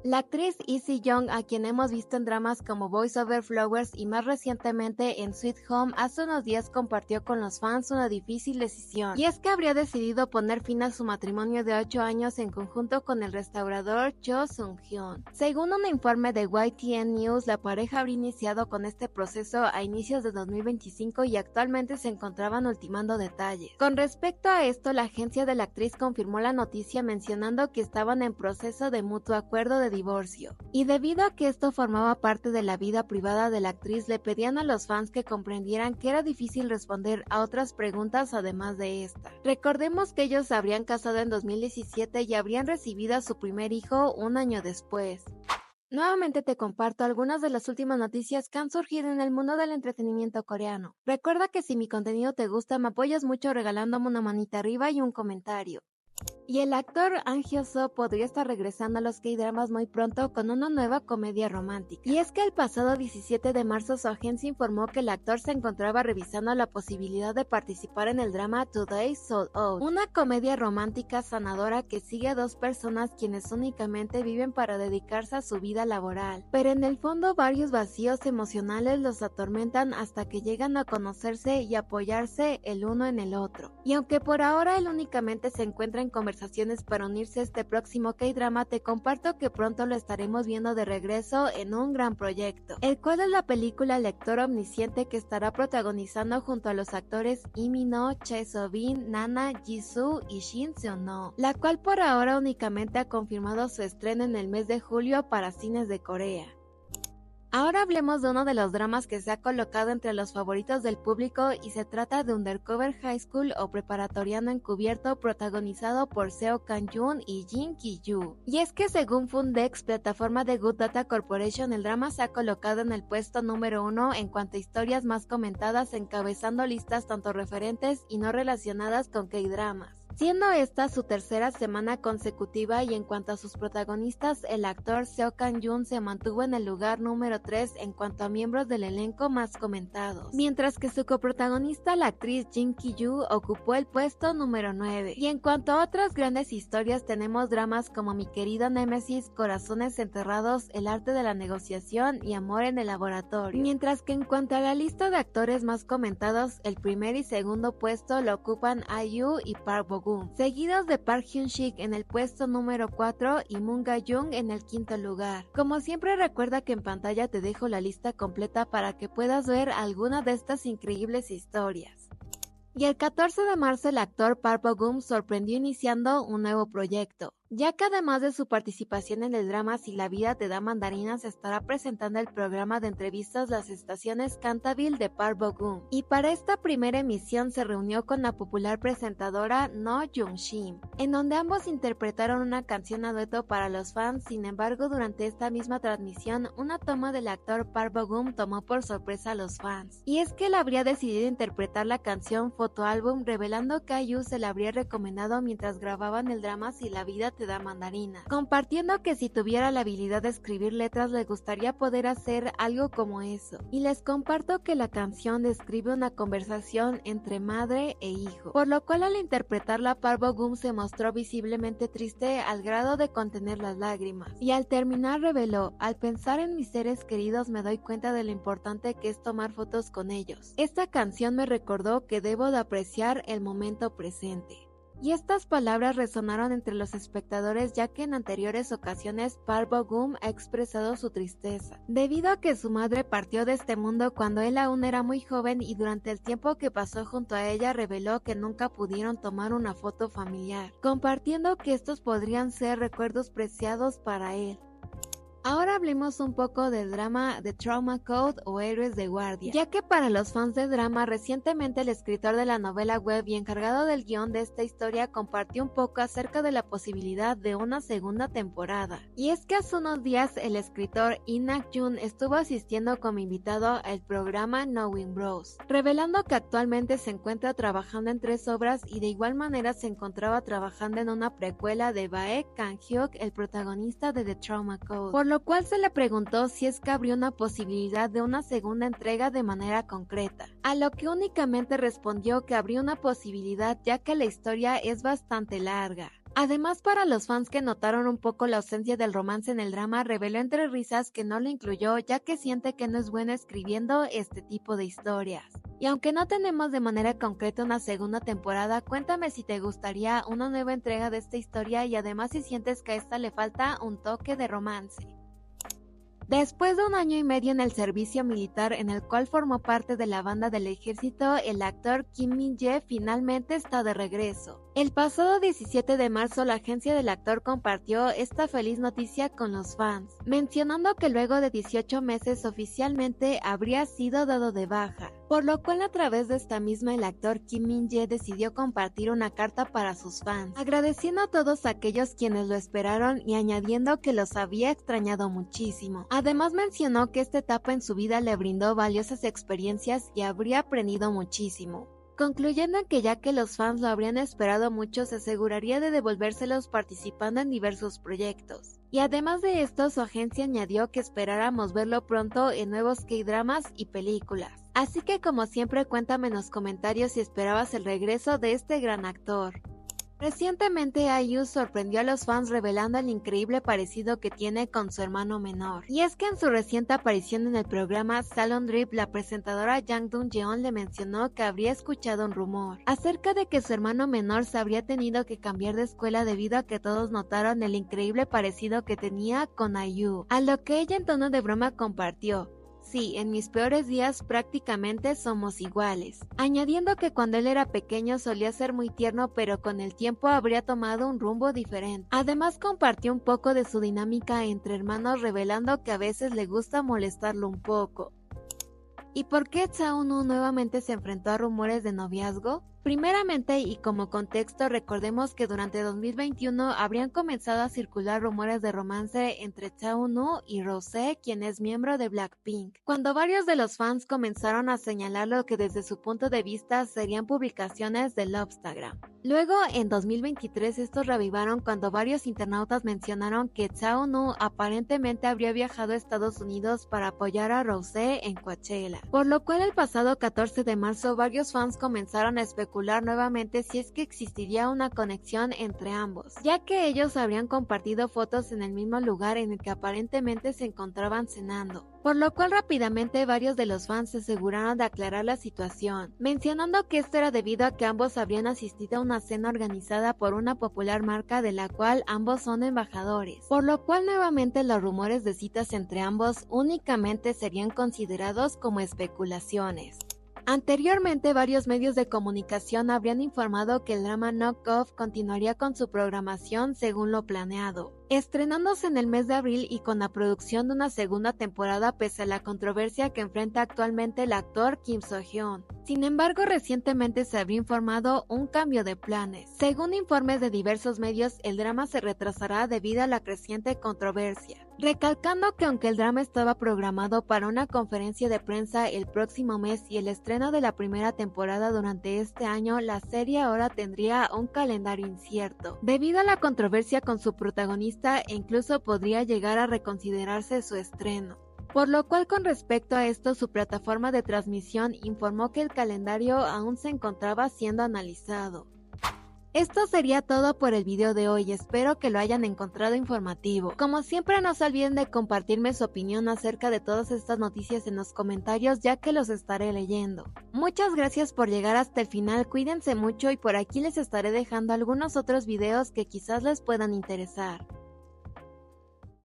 La actriz Lee Si-young, a quien hemos visto en dramas como Boys Over Flowers y más recientemente en Sweet Home, hace unos días compartió con los fans una difícil decisión, y es que habría decidido poner fin a su matrimonio de 8 años en conjunto con el restaurador Cho Sung-hyun. Según un informe de YTN News, la pareja habría iniciado con este proceso a inicios de 2025 y actualmente se encontraban ultimando detalles. Con respecto a esto, la agencia de la actriz confirmó la noticia mencionando que estaban en proceso de mutuo acuerdo de divorcio. Y debido a que esto formaba parte de la vida privada de la actriz, le pedían a los fans que comprendieran que era difícil responder a otras preguntas además de esta. Recordemos que ellos se habrían casado en 2017 y habrían recibido a su primer hijo un año después. Nuevamente te comparto algunas de las últimas noticias que han surgido en el mundo del entretenimiento coreano. Recuerda que si mi contenido te gusta, me apoyas mucho regalándome una manita arriba y un comentario. Y el actor Ahn Hyo-soo podría estar regresando a los K-dramas muy pronto con una nueva comedia romántica. Y es que el pasado 17 de marzo su agencia informó que el actor se encontraba revisando la posibilidad de participar en el drama Today Sold Out, una comedia romántica sanadora que sigue a dos personas quienes únicamente viven para dedicarse a su vida laboral. Pero en el fondo varios vacíos emocionales los atormentan hasta que llegan a conocerse y apoyarse el uno en el otro. Y aunque por ahora él únicamente se encuentra en conversaciones para unirse a este próximo K-drama, te comparto que pronto lo estaremos viendo de regreso en un gran proyecto, el cual es la película Lector Omnisciente, que estará protagonizando junto a los actores Lee Min-ho, Chae So-bin, Nana, Jisoo y Shin Seon-ho, la cual por ahora únicamente ha confirmado su estreno en el mes de julio para cines de Corea. Ahora hablemos de uno de los dramas que se ha colocado entre los favoritos del público y se trata de Undercover High School o Preparatoriano Encubierto, protagonizado por Seo Kang-joon y Jin Ki-yoo. Y es que según Fundex, plataforma de Good Data Corporation, el drama se ha colocado en el puesto número 1 en cuanto a historias más comentadas, encabezando listas tanto referentes y no relacionadas con K-dramas, siendo esta su tercera semana consecutiva. Y en cuanto a sus protagonistas, el actor Seo Kang-joon se mantuvo en el lugar número 3 en cuanto a miembros del elenco más comentados, mientras que su coprotagonista, la actriz Jin Ki-yoo, ocupó el puesto número 9. Y en cuanto a otras grandes historias, tenemos dramas como Mi querido Némesis, Corazones enterrados, El arte de la negociación y Amor en el laboratorio, mientras que en cuanto a la lista de actores más comentados, el primer y segundo puesto lo ocupan IU y Park Bo-gum, seguidos de Park Hyun-sik en el puesto número 4 y Moon Ga-young en el quinto lugar. Como siempre, recuerda que en pantalla te dejo la lista completa para que puedas ver alguna de estas increíbles historias. Y el 14 de marzo el actor Park Bo-gum sorprendió iniciando un nuevo proyecto, ya que además de su participación en el drama Si la vida te da mandarinas, estará presentando el programa de entrevistas Las estaciones Cantabile de Park Bo-gum, y para esta primera emisión se reunió con la popular presentadora No Jung-shin, en donde ambos interpretaron una canción a dueto para los fans. Sin embargo, durante esta misma transmisión, una toma del actor Park Bo-gum tomó por sorpresa a los fans, y es que él habría decidido interpretar la canción Fotoálbum, revelando que a IU se la habría recomendado mientras grababan el drama Si la vida te da mandarina, compartiendo que si tuviera la habilidad de escribir letras le gustaría poder hacer algo como eso. Y les comparto que la canción describe una conversación entre madre e hijo, por lo cual al interpretarla Park Bo-gum se mostró visiblemente triste al grado de contener las lágrimas, y al terminar reveló: al pensar en mis seres queridos me doy cuenta de lo importante que es tomar fotos con ellos. Esta canción me recordó que debo de apreciar el momento presente. Y estas palabras resonaron entre los espectadores, ya que en anteriores ocasiones Park Bo-gum ha expresado su tristeza, debido a que su madre partió de este mundo cuando él aún era muy joven, y durante el tiempo que pasó junto a ella reveló que nunca pudieron tomar una foto familiar, compartiendo que estos podrían ser recuerdos preciados para él. Ahora hablemos un poco del drama de Trauma Code o Héroes de Guardia, ya que para los fans de drama, recientemente el escritor de la novela web y encargado del guión de esta historia compartió un poco acerca de la posibilidad de una segunda temporada. Y es que hace unos días el escritor In Nak-jun estuvo asistiendo como invitado al programa Knowing Bros, revelando que actualmente se encuentra trabajando en 3 obras y de igual manera se encontraba trabajando en una precuela de Baek Kang-hyuk, el protagonista de The Trauma Code, por lo cual se le preguntó si es que habría una posibilidad de una segunda entrega de manera concreta, a lo que únicamente respondió que habría una posibilidad ya que la historia es bastante larga. Además, para los fans que notaron un poco la ausencia del romance en el drama, reveló entre risas que no lo incluyó ya que siente que no es bueno escribiendo este tipo de historias. Y aunque no tenemos de manera concreta una segunda temporada, cuéntame si te gustaría una nueva entrega de esta historia y además si sientes que a esta le falta un toque de romance. Después de 1 año y medio en el servicio militar en el cual formó parte de la banda del ejército, el actor Kim Min-jae finalmente está de regreso. El pasado 17 de marzo la agencia del actor compartió esta feliz noticia con los fans, mencionando que luego de 18 meses oficialmente habría sido dado de baja, por lo cual a través de esta misma el actor Kim Min-jae decidió compartir una carta para sus fans, agradeciendo a todos aquellos quienes lo esperaron y añadiendo que los había extrañado muchísimo. Además mencionó que esta etapa en su vida le brindó valiosas experiencias y habría aprendido muchísimo, concluyendo en que ya que los fans lo habrían esperado mucho, se aseguraría de devolvérselos participando en diversos proyectos. Y además de esto, su agencia añadió que esperáramos verlo pronto en nuevos K-dramas y películas. Así que como siempre, cuéntame en los comentarios si esperabas el regreso de este gran actor. Recientemente IU sorprendió a los fans revelando el increíble parecido que tiene con su hermano menor. Y es que en su reciente aparición en el programa Salon Drip, la presentadora Jang Dong-jeon le mencionó que habría escuchado un rumor acerca de que su hermano menor se habría tenido que cambiar de escuela debido a que todos notaron el increíble parecido que tenía con IU, a lo que ella en tono de broma compartió: "Sí, en mis peores días prácticamente somos iguales", añadiendo que cuando él era pequeño solía ser muy tierno pero con el tiempo habría tomado un rumbo diferente. Además compartió un poco de su dinámica entre hermanos, revelando que a veces le gusta molestarlo un poco. ¿Y por qué Chaeun-woo nuevamente se enfrentó a rumores de noviazgo? Primeramente, y como contexto, recordemos que durante 2021 habrían comenzado a circular rumores de romance entre Chaeun-woo y Rosé, quien es miembro de Blackpink, cuando varios de los fans comenzaron a señalar lo que desde su punto de vista serían publicaciones de Lovestagram. Luego, en 2023, estos reavivaron cuando varios internautas mencionaron que Chaeun-woo aparentemente habría viajado a Estados Unidos para apoyar a Rosé en Coachella, por lo cual el pasado 14 de marzo varios fans comenzaron a especular nuevamente si es que existiría una conexión entre ambos, ya que ellos habrían compartido fotos en el mismo lugar en el que aparentemente se encontraban cenando, por lo cual rápidamente varios de los fans se aseguraron de aclarar la situación, mencionando que esto era debido a que ambos habrían asistido a una cena organizada por una popular marca de la cual ambos son embajadores, por lo cual nuevamente los rumores de citas entre ambos únicamente serían considerados como especulaciones. Anteriormente, varios medios de comunicación habrían informado que el drama Knock Off continuaría con su programación según lo planeado, estrenándose en el mes de abril y con la producción de una segunda temporada pese a la controversia que enfrenta actualmente el actor Kim So-hyun. Sin embargo, recientemente se habría informado un cambio de planes. Según informes de diversos medios, el drama se retrasará debido a la creciente controversia, recalcando que aunque el drama estaba programado para una conferencia de prensa el próximo mes y el estreno de la primera temporada durante este año, la serie ahora tendría un calendario incierto, debido a la controversia con su protagonista e incluso podría llegar a reconsiderarse su estreno. Por lo cual, con respecto a esto, su plataforma de transmisión informó que el calendario aún se encontraba siendo analizado. Esto sería todo por el video de hoy, espero que lo hayan encontrado informativo. Como siempre, no se olviden de compartirme su opinión acerca de todas estas noticias en los comentarios, ya que los estaré leyendo. Muchas gracias por llegar hasta el final, cuídense mucho y por aquí les estaré dejando algunos otros videos que quizás les puedan interesar.